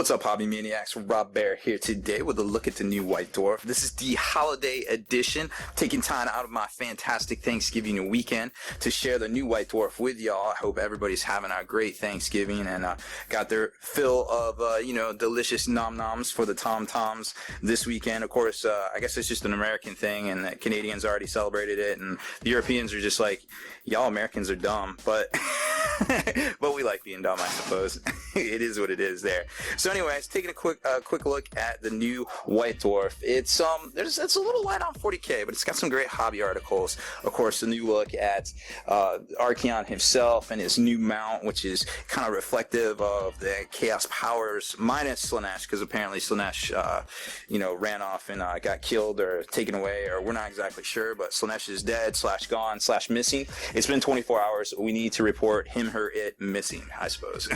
What's up, Hobby Maniacs? Rob Bear here today with a look at the new White Dwarf. This is the holiday edition, taking time out of my fantastic Thanksgiving weekend to share the new White Dwarf with y'all. I hope everybody's having a great Thanksgiving and got their fill of, delicious nom-noms for the Tom-Toms this weekend. Of course, I guess it's just an American thing, and the Canadians already celebrated it, and the Europeans are just like, y'all Americans are dumb, but but we like being dumb, I suppose. It is what it is there. So anyways, taking a quick look at the new White Dwarf. It's a little light on 40k, but it's got some great hobby articles. Of course, the new look at Archaon himself and his new mount, which is kind of reflective of the Chaos powers minus Slaanesh, because apparently Slaanesh ran off and got killed or taken away, or we're not exactly sure, but Slaanesh is dead / gone / missing. It's been 24 hours. We need to report him, her, it missing, I suppose.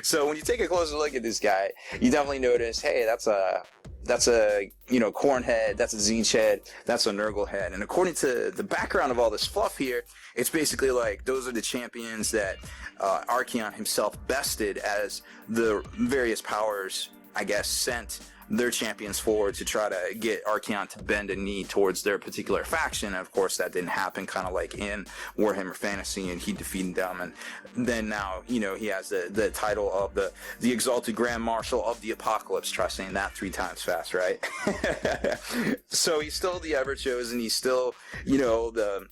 So when you take a closer look at this guy, you definitely notice, hey, that's a Khorne head, that's a Tzeentch head, that's a Nurgle head. And according to the background of all this fluff here, it's basically like those are the champions that Archaon himself bested as the various powers, I guess, sent their champions forward to try to get Archaon to bend a knee towards their particular faction. And of course, that didn't happen, kind of like in Warhammer Fantasy, and he defeated them. And then now, he has the title of the Exalted Grand Marshal of the Apocalypse. Try saying that 3 times fast, right? So he's still the Ever-Chosen. He's still, the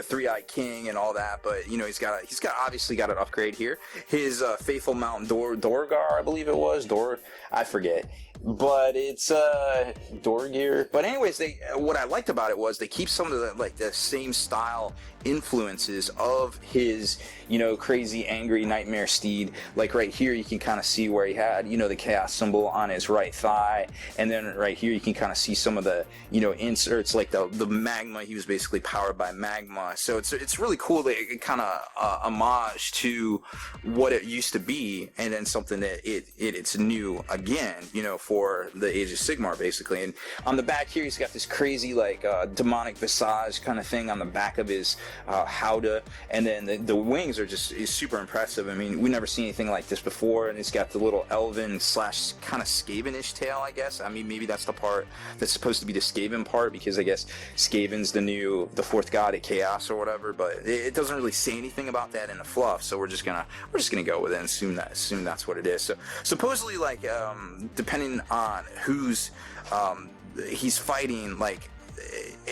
Three-Eyed King and all that, but he's obviously got an upgrade here. His faithful mount Dorgar, I believe it was I forget, but it's Dorgear. But anyways, what I liked about it was they keep some of the same style influences of his crazy angry nightmare steed. Like right here you can kind of see where he had the chaos symbol on his right thigh, and then right here you can kind of see some of the inserts, like the magma. He was basically powered by magma, so it's really cool that it kind of homage to what it used to be, and then something that it's new again, for the Age of Sigmar basically. And on the back here he's got this crazy demonic visage kind of thing on the back of his howdah, and then the wings are just super impressive. I mean, we never seen anything like this before, and it's got the little elven / kind of Skavenish tail, I guess. I mean, maybe that's the part that's supposed to be the Skaven part, because I guess Skaven's the fourth god at Chaos or whatever, but it doesn't really say anything about that in the fluff, so we're just gonna go with it and assume that's what it is. So supposedly, depending on who's he's fighting,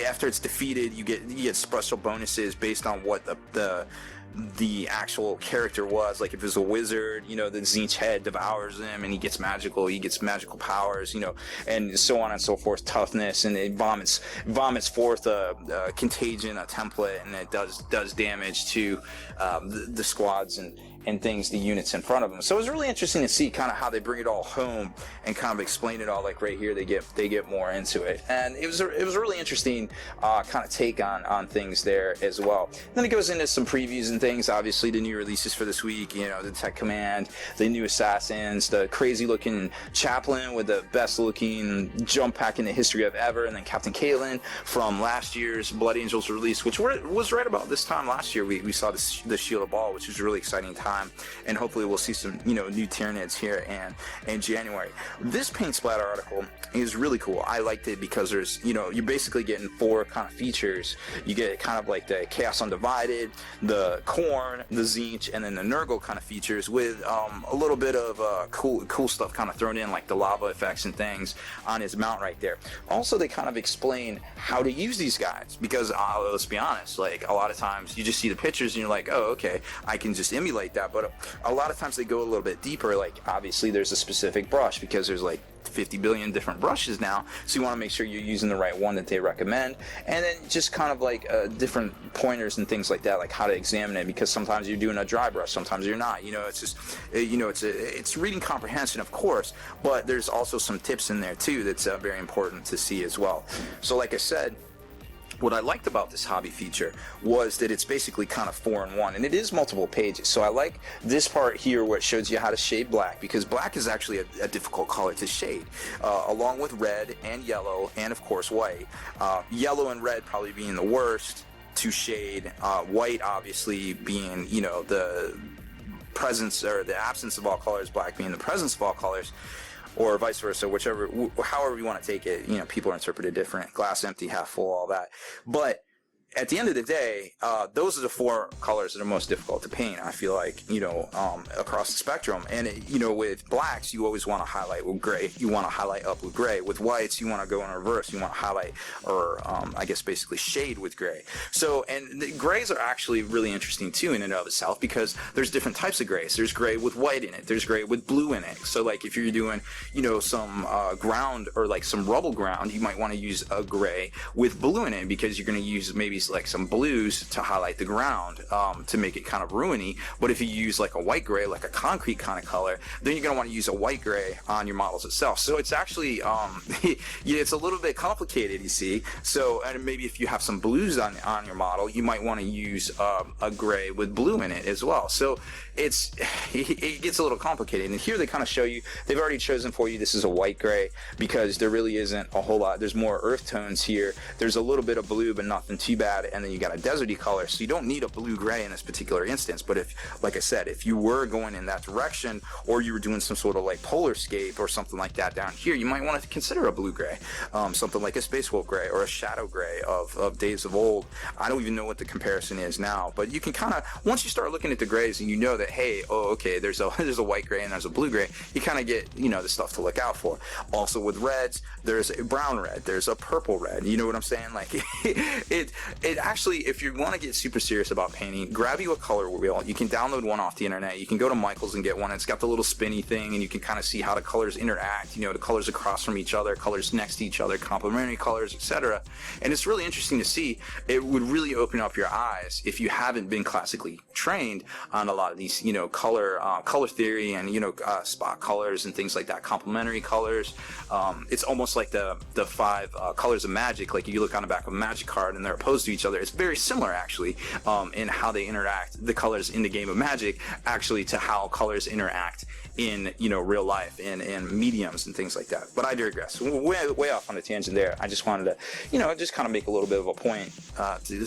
after it's defeated, you get special bonuses based on what the actual character was. Like if it's a wizard, the Tzeentch head devours him and he gets magical powers, and so on and so forth, toughness, and it vomits forth a contagion, a template, and it does damage to the squads and things, the units in front of them. So it was really interesting to see kind of how they bring it all home and kind of explain it all. Like right here, they get more into it, and it was a really interesting kind of take on things there as well. Then it goes into some previews and things. Obviously, the new releases for this week, the Tech Command, the new Assassins, the crazy looking Chaplain with the best looking jump pack in the history of ever, and then Captain Caitlin from last year's Blood Angels release, which was right about this time last year. We saw the Shield of Baal, which was a really exciting time. And hopefully we'll see some new Tyranids here in January. This paint splatter article is really cool. I liked it because there's you're basically getting 4 kind of features. You get kind of like the Chaos Undivided, the Khorne, the Tzeentch, and then the Nurgle kind of features with a little bit of cool stuff kind of thrown in, like the lava effects and things on his mount right there. Also, they kind of explain how to use these guys, because let's be honest, like a lot of times you just see the pictures and you're like, oh, okay, I can just emulate that. But a lot of times they go a little bit deeper. Like obviously there's a specific brush, because there's like 50 billion different brushes now, so you want to make sure you're using the right one that they recommend. And then just kind of different pointers and things like that, like how to examine it, because sometimes you're doing a dry brush, sometimes you're not. It's just it's reading comprehension, of course, but there's also some tips in there too that's very important to see as well. So like I said, what I liked about this hobby feature was that it's basically kind of 4-in-1, and it is multiple pages. So I like this part here where it shows you how to shade black, because black is actually a difficult color to shade, along with red and yellow and of course white. Yellow and red probably being the worst to shade, white obviously being the presence or the absence of all colors, black being the presence of all colors, or vice versa, however you want to take it. You know, people interpret it different. Glass empty, half full, all that. But at the end of the day, those are the four colors that are most difficult to paint, I feel like, you know, across the spectrum. And, you know, with blacks, you always want to highlight with gray. You want to highlight up with gray. With whites, you want to go in reverse. You want to highlight or, I guess, basically shade with gray. So, and the grays are actually really interesting, too, in and of itself, because there's different types of grays. There's gray with white in it. There's gray with blue in it. So, like, if you're doing, you know, some ground or, like, some rubble ground, you might want to use a gray with blue in it, because you're going to use maybe like some blues to highlight the ground, to make it kind of ruiny. But if you use like a white gray, like a concrete kind of color, then you're going to want to use a white gray on your models itself. So it's actually it's a little bit complicated, you see. So, and maybe if you have some blues on your model, you might want to use a gray with blue in it as well. So it gets a little complicated. And here they kind of show you, they've already chosen for you, this is a white gray, because there really isn't a whole lot. There's more earth tones here. There's a little bit of blue, but nothing too bad. And then you got a deserty color, so you don't need a blue gray in this particular instance. But if, like I said, if you were going in that direction, or you were doing some sort of like polar scape or something like that down here, you might want to consider a blue gray, something like a Space Wolf gray or a Shadow gray of days of old. I don't even know what the comparison is now, but you can kind of, once you start looking at the grays and you know that, hey, oh, okay, there's a white gray and there's a blue gray, you kind of get, you know, the stuff to look out for. Also with reds, there's a brown red, there's a purple red. You know what I'm saying? Like it actually, if you want to get super serious about painting, grab you a color wheel. You can download one off the internet. You can go to Michael's and get one. It's got the little spinny thing, and you can kind of see how the colors interact, you know, the colors across from each other, colors next to each other, complementary colors, etc. And it's really interesting to see. It would really open up your eyes if you haven't been classically trained on a lot of these, you know, color theory and, you know, spot colors and things like that, complementary colors. It's almost like the five colors of magic. Like you look on the back of a magic card and they're opposed to each other. It's very similar actually, in how they interact, the colors in the game of Magic, actually, to how colors interact in, you know, real life and mediums and things like that. But I digress. Way off on a tangent there. I just wanted to, you know, just kind of make a little bit of a point,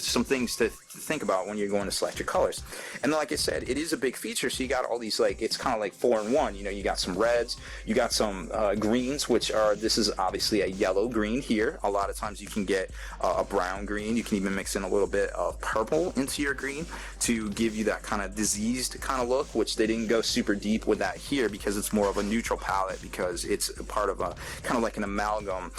some things to think about when you're going to select your colors. And then, like I said, it is a big feature. So you got all these, like, it's kind of like 4-in-1. You know, you got some reds, you got some greens, which are, this is obviously a yellow green here. A lot of times you can get a brown green. You can even mix in a little bit of purple into your green to give you that kind of diseased kind of look, which they didn't go super deep with that here because it's more of a neutral palette, because it's part of a kind of like an amalgam,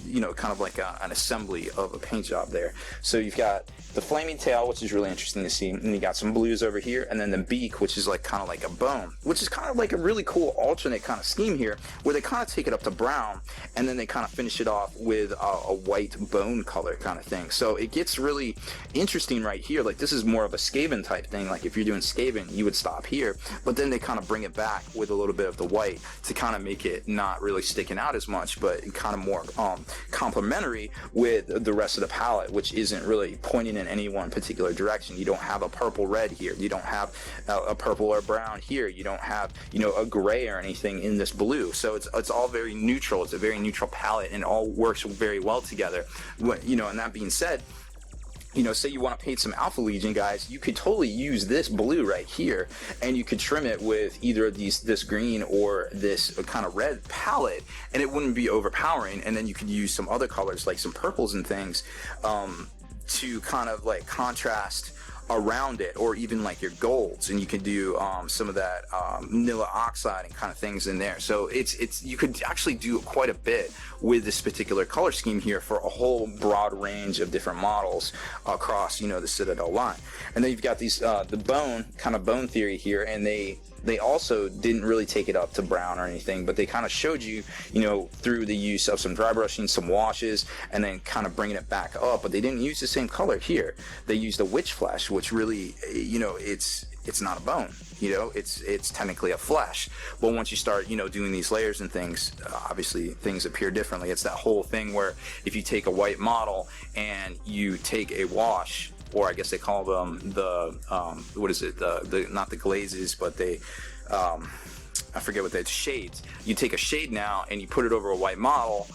you know, kind of like an assembly of a paint job there. So you've got the flaming tail, which is really interesting to see, and you got some blues over here, and then the beak, which is like kind of like a bone, which is kind of like a really cool alternate kind of scheme here, where they kind of take it up to brown and then they kind of finish it off with a white bone color kind of thing. So it gets really interesting right here. Like this is more of a Skaven type thing. Like if you're doing Skaven, you would stop here, but then they kind of bring it back with a little bit of the white to kind of make it not really sticking out as much, but kind of more complementary with the rest of the palette, which isn't really pointing in any one particular direction. You don't have a purple red here. You don't have a purple or brown here. You don't have, you know, a gray or anything in this blue. So it's all very neutral. It's a very neutral palette, and it all works very well together. You know, and that being said, you know, say you want to paint some Alpha Legion guys, you could totally use this blue right here, and you could trim it with either of these, this green or this kind of red palette, and it wouldn't be overpowering. And then you could use some other colors like some purples and things to kind of like contrast around it, or even like your golds, and you can do some of that vanilla oxide and kind of things in there. So it's you could actually do quite a bit with this particular color scheme here for a whole broad range of different models across, you know, the Citadel line. And then you've got these the bone theory here, and they also didn't really take it up to brown or anything, but they kind of showed you, you know, through the use of some dry brushing, some washes, and then kind of bringing it back up. But they didn't use the same color here. They used a witch flesh, which really, you know, it's not a bone. You know, it's technically a flesh. But once you start, you know, doing these layers and things, obviously things appear differently. It's that whole thing where if you take a white model and you take a wash, or I guess they call them the what is it, the not the glazes, but they I forget what they, shades. You take a shade now and you put it over a white model,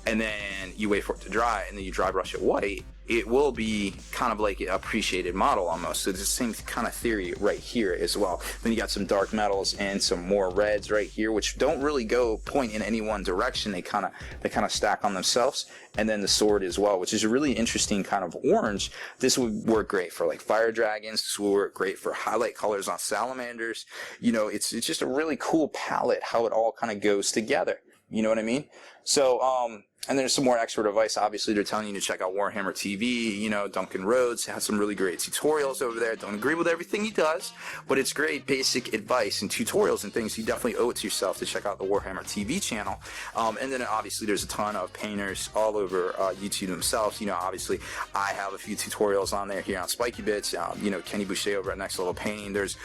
and then you wait for it to dry, and then you dry brush it white, it will be kind of like an appreciated model almost. So it's the same kind of theory right here as well. Then you got some dark metals and some more reds right here, which don't really point in any one direction. They kind of stack on themselves. And then the sword as well, which is a really interesting kind of orange. This would work great for like fire dragons. This would work great for highlight colors on salamanders. You know, it's just a really cool palette how it all kind of goes together. You know what I mean? So, and there's some more expert advice. Obviously, they're telling you to check out Warhammer TV. You know, Duncan Rhodes has some really great tutorials over there. Don't agree with everything he does, but it's great basic advice and tutorials and things. You definitely owe it to yourself to check out the Warhammer TV channel. And then obviously there's a ton of painters all over YouTube themselves. You know, obviously I have a few tutorials on there here on Spiky Bits. You know, Kenny Boucher over at Next Level Painting. There's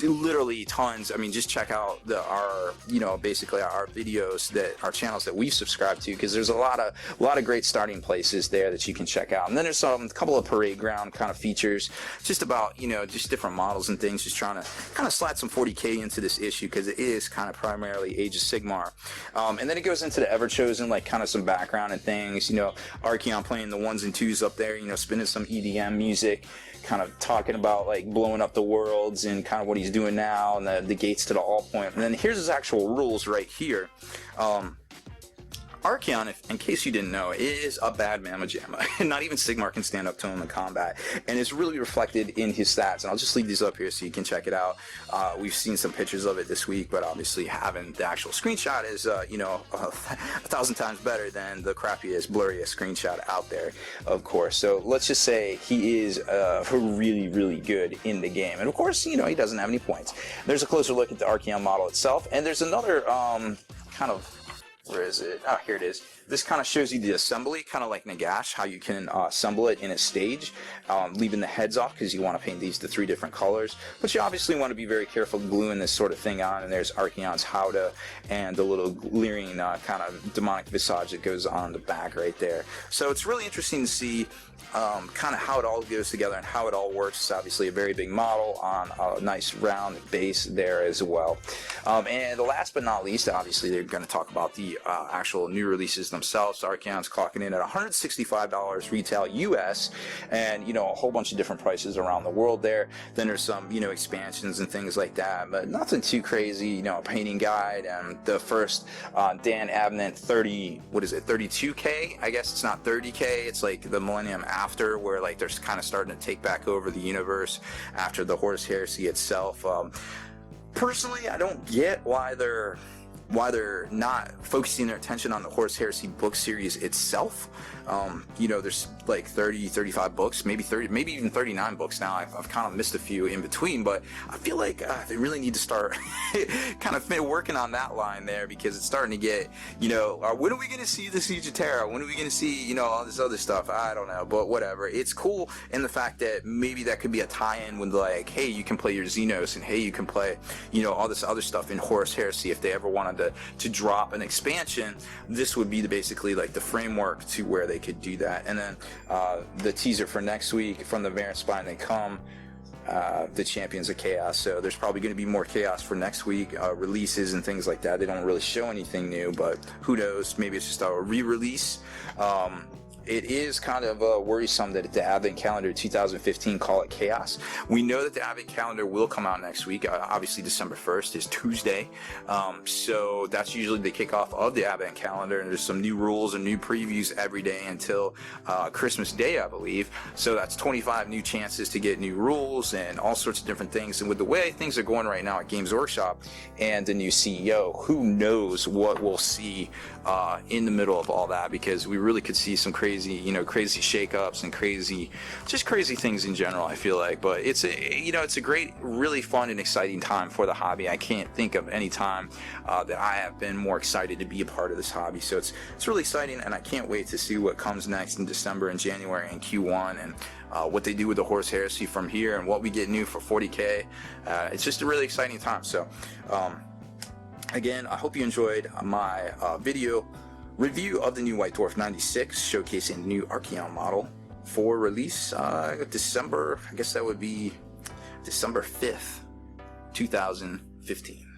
literally tons. I mean, just check out our basically our videos, our channels that we've subscribed to, because there's a lot of great starting places there that you can check out. And then there's a couple of parade ground kind of features, just about, you know, just different models and things, just trying to kind of slide some 40K into this issue, because it is kind of primarily Age of Sigmar. And then it goes into the Everchosen, like kind of some background and things, you know, Archaon playing the 1s and 2s up there, you know, spinning some EDM music, kind of talking about like blowing up the worlds and kind of what he's doing now, and the gates to the all point. And then here's his actual rules right here. Archaon, in case you didn't know, is a bad mamma jamma. Not even Sigmar can stand up to him in combat, and it's really reflected in his stats. And I'll just leave these up here so you can check it out. We've seen some pictures of it this week, but obviously having the actual screenshot is, you know, 1,000 times better than the crappiest, blurriest screenshot out there, of course. So let's just say he is really, really good in the game. And of course, you know, he doesn't have any points. There's a closer look at the Archaon model itself, and there's another kind of, where is it? Oh, here it is. This kind of shows you the assembly, kind of like Nagash, how you can assemble it in a stage, leaving the heads off because you want to paint these to 3 different colors. But you obviously want to be very careful gluing this sort of thing on. And there's Archaon's Howdah and the little leering kind of demonic visage that goes on the back right there. So it's really interesting to see kind of how it all goes together and how it all works. It's obviously a very big model on a nice round base there as well. And last but not least, obviously they're going to talk about the actual new releases themselves. Archaon's clocking in at $165 retail US, and you know, a whole bunch of different prices around the world there. Then there's some, you know, expansions and things like that, but nothing too crazy. You know, a painting guide and the first Dan Abnett 32K. I guess it's not 30K. It's like the Millennium After, where like they're kind of starting to take back over the universe after the Horus Heresy itself. Personally, I don't get why they're not focusing their attention on the Horus Heresy book series itself. You know, there's like 35 books, maybe 30, maybe even 39 books now. I've kind of missed a few in between, but I feel like they really need to start kind of working on that line there, because it's starting to get, you know, when are we going to see the Siege of Terra? When are we going to see, you know, all this other stuff? I don't know, but whatever. It's cool in the fact that maybe that could be a tie-in with like, hey, you can play your Xenos, and hey, you can play, you know, all this other stuff in Horus Heresy. If they ever wanted to drop an expansion, this would be basically like the framework to where they could do that. And then the teaser for next week, From the Variant Spine They Come, the Champions of Chaos. So there's probably going to be more Chaos for next week, releases and things like that. They don't really show anything new, but who knows, maybe it's just a re-release. It is kind of worrisome that the Advent Calendar 2015 call it Chaos. We know that the Advent Calendar will come out next week. Obviously, December 1st is Tuesday. So that's usually the kickoff of the Advent Calendar. And there's some new rules and new previews every day until Christmas Day, I believe. So that's 25 new chances to get new rules and all sorts of different things. And with the way things are going right now at Games Workshop and the new CEO, who knows what we'll see in the middle of all that, because we really could see some crazy shakeups and crazy things in general, I feel like. But it's a great, really fun and exciting time for the hobby. I can't think of any time that I have been more excited to be a part of this hobby. So it's really exciting, and I can't wait to see what comes next in December and January and Q1, and what they do with the Horus Heresy from here, and what we get new for 40K. It's just a really exciting time. So again, I hope you enjoyed my video review of the new White Dwarf 96, showcasing the new Archaon model for release December, I guess that would be December 5th, 2015.